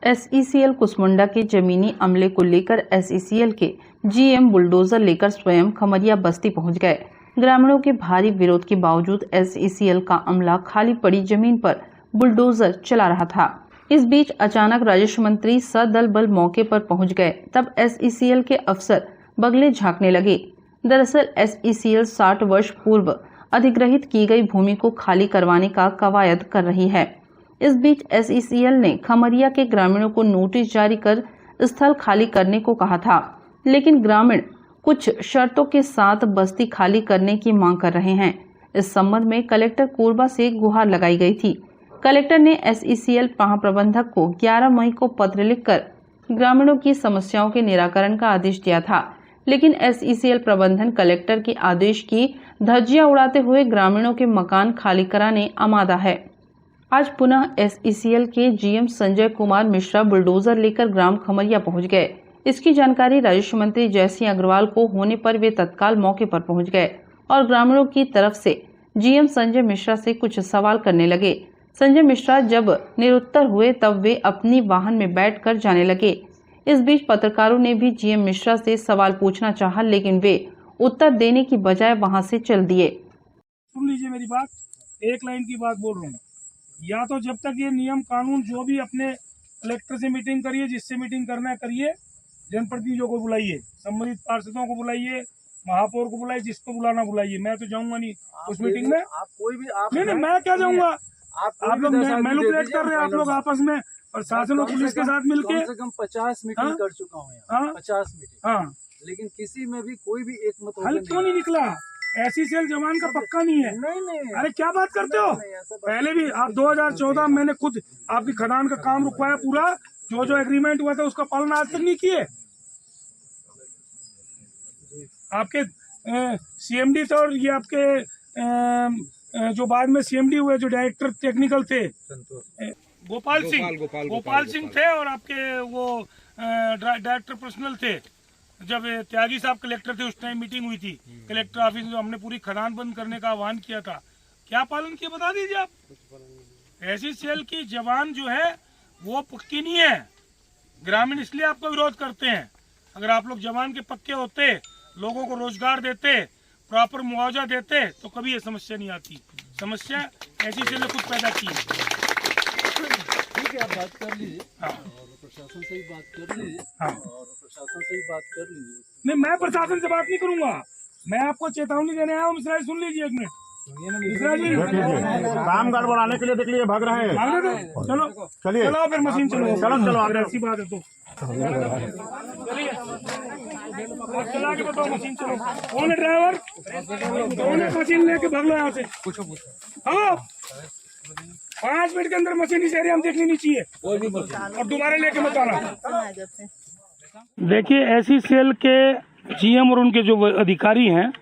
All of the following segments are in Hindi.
एसईसीएल कुसमुंडा के जमीनी अमले को लेकर एसईसीएल के जीएम बुलडोजर लेकर स्वयं खमरिया बस्ती पहुंच गए। ग्रामीणों के भारी विरोध के बावजूद एसईसीएल का अमला खाली पड़ी जमीन पर बुलडोजर चला रहा था। इस बीच अचानक राजस्व मंत्री सदल बल मौके पर पहुंच गए। तब एसईसीएल के अफसर बगले झांकने लगे। दरअसल एसईसीएल 60 वर्ष पूर्व अधिग्रहित की गई भूमि को खाली करवाने का कवायद कर रही है। इस बीच एसईसीएल ने खमरिया के ग्रामीणों को नोटिस जारी कर स्थल खाली करने को कहा था, लेकिन ग्रामीण कुछ शर्तों के साथ बस्ती खाली करने की मांग कर रहे हैं। इस संबंध में कलेक्टर कोरबा से गुहार लगाई गई थी। कलेक्टर ने एसईसीएल महाप्रबंधक को 11 मई को पत्र लिखकर ग्रामीणों की समस्याओं के निराकरण का आदेश दिया था, लेकिन एसईसीएल प्रबंधन कलेक्टर के आदेश की धज्जियां उड़ाते हुए ग्रामीणों के मकान खाली कराने आमादा है। आज पुनः एसईसीएल के जीएम संजय कुमार मिश्रा बुलडोजर लेकर ग्राम खमरिया पहुंच गए। इसकी जानकारी राजस्व मंत्री जयसिंह अग्रवाल को होने पर वे तत्काल मौके पर पहुंच गए और ग्रामीणों की तरफ से जीएम संजय मिश्रा से कुछ सवाल करने लगे। संजय मिश्रा जब निरुत्तर हुए तब वे अपनी वाहन में बैठकर जाने लगे। इस बीच पत्रकारों ने भी जीएम मिश्रा से सवाल पूछना चाहा, लेकिन वे उत्तर देने की बजाय वहां से चल दिए। सुन लीजिए मेरी बात, एक लाइन की बात बोल रहा हूँ। या तो जब तक ये नियम कानून जो भी अपने कलेक्टर से मीटिंग करिए, जिससे मीटिंग करना है करिए, जनप्रतिनिधियों को बुलाइए, संबंधित पार्षदों को बुलाइए, महापौर को बुलाइए, जिसको बुलाना बुलाइए। मैं तो जाऊंगा नहीं उस मीटिंग में। आप कोई भी नहीं, मैं क्या जाऊंगा? आप लोग मैनिपुलेट कर रहे हैं, आप लोग आपस में प्रशासन और पुलिस के साथ मिलके। कम से कम 50 मीटिंग कर चुका हूँ, 50 मीटिंग। हाँ, लेकिन किसी में भी कोई भी एक मत हल क्यों नहीं निकला? एसईसीएल जवान का पक्का नहीं है। नहीं। अरे क्या बात करते हो? पहले भी आप 2014 में मैंने खुद आपकी खदान का काम रुकवाया पूरा। जो एग्रीमेंट हुआ था उसका पालन आज तक नहीं किए। आपके सीएमडी थे और ये आपके जो बाद में सीएमडी हुए, जो डायरेक्टर टेक्निकल थे, गोपाल सिंह थे, और आपके वो डायरेक्टर पर्सनल थे। जब त्यागी साहब कलेक्टर थे उस टाइम मीटिंग हुई थी कलेक्टर ऑफिस में, हमने पूरी खदान बंद करने का आह्वान किया था। क्या पालन किया बता दीजिए आप। एसईसीएल की जवान जो है वो पक्की नहीं है। ग्रामीण इसलिए आपका विरोध करते हैं। अगर आप लोग जवान के पक्के होते, लोगों को रोजगार देते, प्रॉपर मुआवजा देते, तो कभी ये समस्या नहीं आती। समस्या एसईसीएल ने खुद पैदा की है। ठीक है, आप बात कर लीजिए। हाँ, और प्रशासन से ही बात कर लीजिए। हाँ, और प्रशासन से ही बात कर लीजिए। नहीं, मैं प्रशासन से बात नहीं करूंगा। मैं आपको चेतावनी देने आया हूँ। मिश्रा जी सुन लीजिए एक मिनट। मिश्रा जी काम गड़बड़ाने के लिए देख लीजिए, भाग रहे हैं। भागने दो, चलो चलिए, चलो फिर मशीन चलो। चलो अगर ऐसी बात है तो चलिए, आप चला के बताओ मशीन चलो। कौन है ड्राइवर? कौन है? मशीन लेके भाग लो यहाँ से। हाँ, 5 मिनट के अंदर मशीन इस एरिया में देखनी नहीं चाहिए और दोबारा लेके मत आना। देखिए, एसईसीएल के जीएम और उनके जो अधिकारी हैं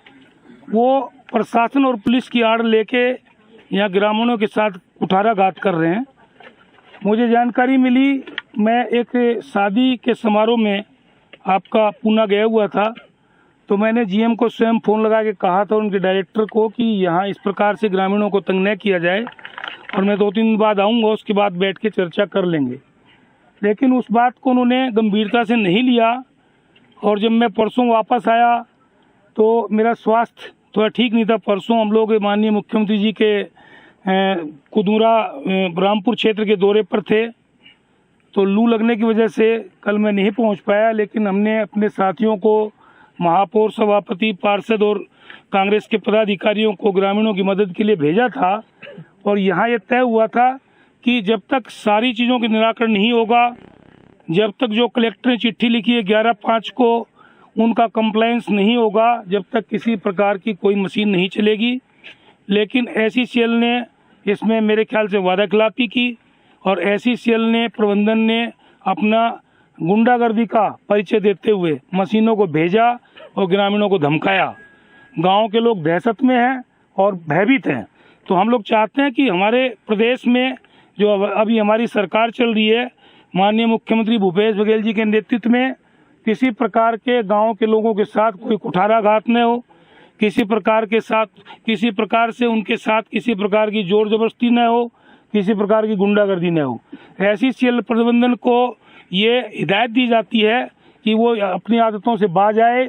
वो प्रशासन और पुलिस की आड़ लेके यहाँ ग्रामीणों के साथ कुठाराघात कर रहे हैं। मुझे जानकारी मिली, मैं एक शादी के समारोह में आपका पूना गया हुआ था, तो मैंने जीएम को स्वयं फ़ोन लगा के कहा था उनके डायरेक्टर को कि यहाँ इस प्रकार से ग्रामीणों को तंग न किया जाए, और मैं 2-3 दिन बाद आऊँगा, उसके बाद बैठ के चर्चा कर लेंगे। लेकिन उस बात को उन्होंने गंभीरता से नहीं लिया, और जब मैं परसों वापस आया तो मेरा स्वास्थ्य थोड़ा ठीक नहीं था। परसों हम लोग माननीय मुख्यमंत्री जी के कुदूरा रामपुर क्षेत्र के दौरे पर थे, तो लू लगने की वजह से कल मैं नहीं पहुंच पाया। लेकिन हमने अपने साथियों को, महापौर, सभापति, पार्षद और कांग्रेस के पदाधिकारियों को ग्रामीणों की मदद के लिए भेजा था, और यहाँ ये तय हुआ था कि जब तक सारी चीज़ों का निराकरण नहीं होगा, जब तक जो कलेक्टर ने चिट्ठी लिखी है 11/5 को उनका कंप्लायंस नहीं होगा, जब तक किसी प्रकार की कोई मशीन नहीं चलेगी। लेकिन एसईसीएल ने इसमें मेरे ख्याल से वादा खिलाफी की, और एसईसीएल ने, प्रबंधन ने अपना गुंडागर्दी का परिचय देते हुए मशीनों को भेजा और ग्रामीणों को धमकाया। गांव के लोग दहशत में हैं और भयभीत हैं। तो हम लोग चाहते हैं कि हमारे प्रदेश में जो अभी हमारी सरकार चल रही है, माननीय मुख्यमंत्री भूपेश बघेल जी के नेतृत्व में, किसी प्रकार के गांव के लोगों के साथ कोई कुठाराघात न हो, किसी प्रकार से उनके साथ किसी प्रकार की जोर जबरदस्ती न हो, किसी प्रकार की गुंडागर्दी न हो। SECL प्रबंधन को ये हिदायत दी जाती है कि वो अपनी आदतों से बाज आए,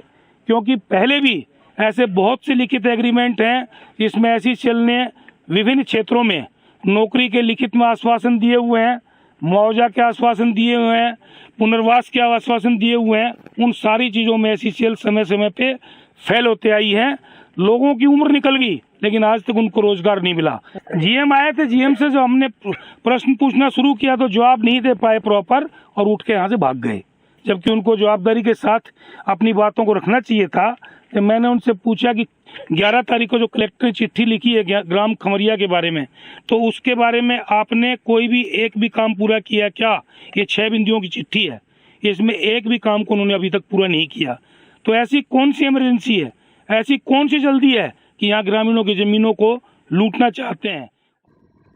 क्योंकि पहले भी ऐसे बहुत से लिखित एग्रीमेंट हैं जिसमें SECL ने विभिन्न क्षेत्रों में नौकरी के लिखित में आश्वासन दिए हुए हैं, मुआवजा के आश्वासन दिए हुए हैं, पुनर्वास के आश्वासन दिए हुए हैं। उन सारी चीज़ों में SECL समय समय पे फेल होते आई है। लोगों की उम्र निकल गई लेकिन आज तक उनको रोजगार नहीं मिला। GM आए थे, GM से जो हमने प्रश्न पूछना शुरू किया तो जवाब नहीं दे पाए प्रॉपर और उठ के यहाँ से भाग गए, जबकि उनको जवाबदारी के साथ अपनी बातों को रखना चाहिए था। तो मैंने उनसे पूछा कि 11 तारीख को जो कलेक्टर ने चिट्ठी लिखी है ग्राम खमरिया के बारे में, तो उसके बारे में आपने कोई भी एक भी काम पूरा किया क्या? ये 6 बिंदुओं की चिट्ठी है, इसमें एक भी काम को उन्होंने अभी तक पूरा नहीं किया। तो ऐसी कौन सी इमरजेंसी है, ऐसी कौन सी जल्दी है कि यहाँ ग्रामीणों की जमीनों को लूटना चाहते हैं?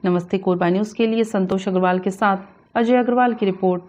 नमस्ते कोरबा न्यूज़ के लिए संतोष अग्रवाल के साथ अजय अग्रवाल की रिपोर्ट।